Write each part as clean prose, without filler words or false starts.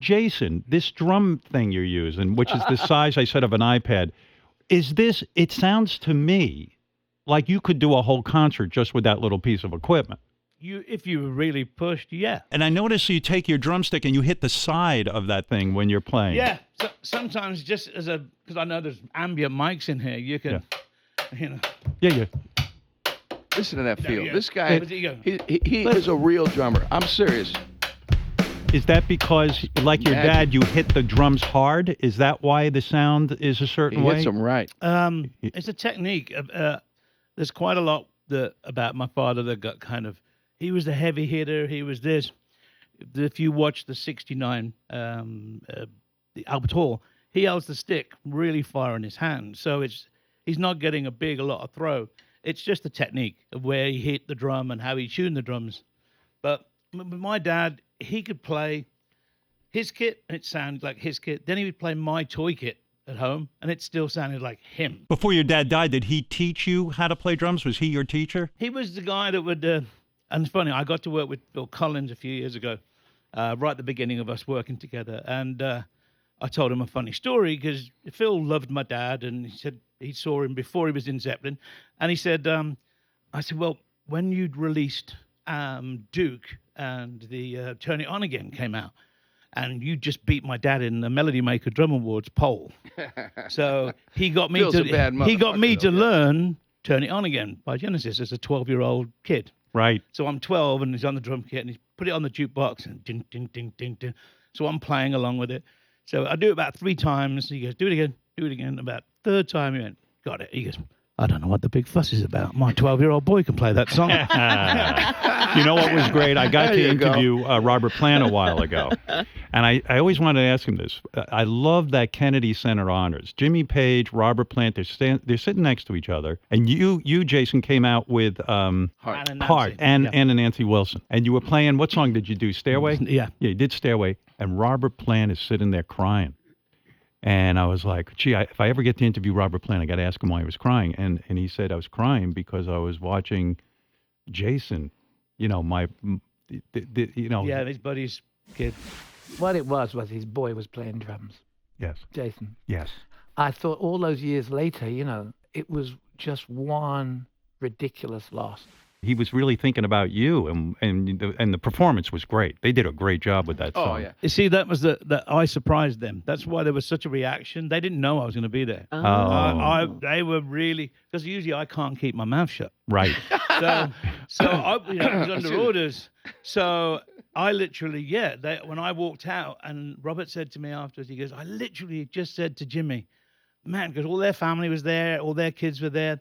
Jason, this drum thing you're using, which is the size, I said, of an iPad, is this, it sounds to me like you could do a whole concert just with that little piece of equipment. If you were really pushed, yeah. And I notice you take your drumstick and you hit the side of that thing when you're playing. Yeah. So, sometimes just because I know there's ambient mics in here, you can, Yeah. Listen to that feel. This guy, he is a real drummer. I'm serious. Is that because, like your dad, you hit the drums hard? Is that why the sound is a certain way? He hits them right. It's a technique. There's quite a lot about my father that got kind of. He was the heavy hitter. He was this. If you watch the '69 the Albert Hall, he holds the stick really far in his hand, so he's not getting a lot of throw. It's just the technique of where he hit the drum and how he tuned the drums. But my dad, he could play his kit and it sounded like his kit. Then he would play my toy kit at home and it still sounded like him. Before your dad died, did he teach you how to play drums? Was he your teacher? He was the guy that would, and it's funny, I got to work with Bill Collins a few years ago, right at the beginning of us working together. And I told him a funny story because Phil loved my dad and he said he saw him before he was in Zeppelin. And he said, I said, well, when you'd released Duke and the Turn It On Again came out, and you just beat my dad in the Melody Maker Drum Awards poll. So he got me to learn Turn It On Again by Genesis as a 12-year-old kid. Right. So I'm 12 and he's on the drum kit and he's put it on the jukebox and ding, ding, ding, ding, ding. So I'm playing along with it. So I do it about 3 times. He goes, do it again. About third time he went, got it. He goes, I don't know what the big fuss is about. My 12-year-old boy can play that song. You know what was great? I got to interview Robert Plant a while ago. And I always wanted to ask him this. I love that Kennedy Center Honors. Jimmy Page, Robert Plant, they're sitting next to each other. And you Jason, came out with Heart and Nancy Wilson. And you were playing, what song did you do? Stairway? Yeah. Yeah, you did Stairway. And Robert Plant is sitting there crying. And I was like, gee, if I ever get to interview Robert Plant, I got to ask him why he was crying. And he said, I was crying because I was watching Jason, Yeah, his buddy's kid. What it was his boy was playing drums. Yes. Jason. Yes. I thought all those years later, it was just one ridiculous loss. He was really thinking about you, and the performance was great. They did a great job with that song. Oh, yeah. You see, that was that I surprised them. That's why there was such a reaction. They didn't know I was going to be there. Oh. They were really, because usually I can't keep my mouth shut. Right. So I was under orders. So I literally, when I walked out, and Robert said to me afterwards, he goes, I literally just said to Jimmy, man, because all their family was there, all their kids were there.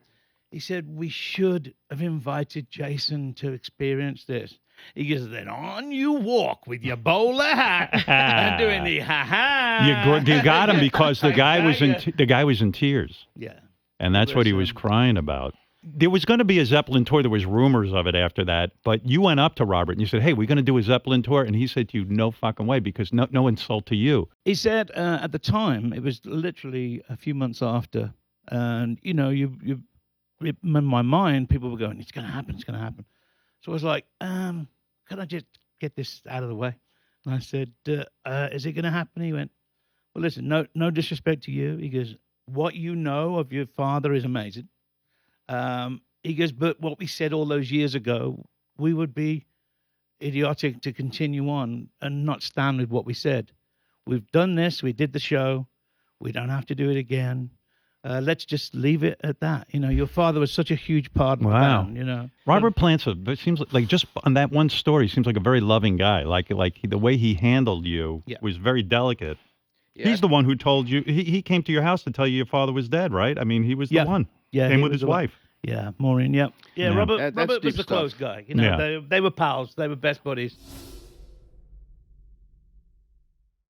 He said, we should have invited Jason to experience this. He goes, then on you walk with your bowler hat and doing the ha-ha. You got him because the guy was in tears. Yeah. And that's what he was crying about. There was going to be a Zeppelin tour. There was rumors of it after that. But you went up to Robert and you said, hey, we're going to do a Zeppelin tour. And he said to you, no fucking way, because no insult to you. He said at the time, it was literally a few months after. And, in my mind, people were going, it's going to happen. So I was like, can I just get this out of the way? And I said, is it going to happen? He went, well, listen, no disrespect to you. He goes, what you know of your father is amazing. He goes, but what we said all those years ago, we would be idiotic to continue on and not stand with what we said. We've done this. We did the show. We don't have to do it again. Let's just leave it at that. Your father was such a huge part of the band, Robert Plant, it seems like just on that one story, seems like a very loving guy. Like the way he handled you was very delicate. Yeah. He's the one who told you, he came to your house to tell you your father was dead, right? I mean, he was the one. Yeah. Came with his wife. Yeah, Maureen, Yeah, Robert was the close guy. They were pals. They were best buddies.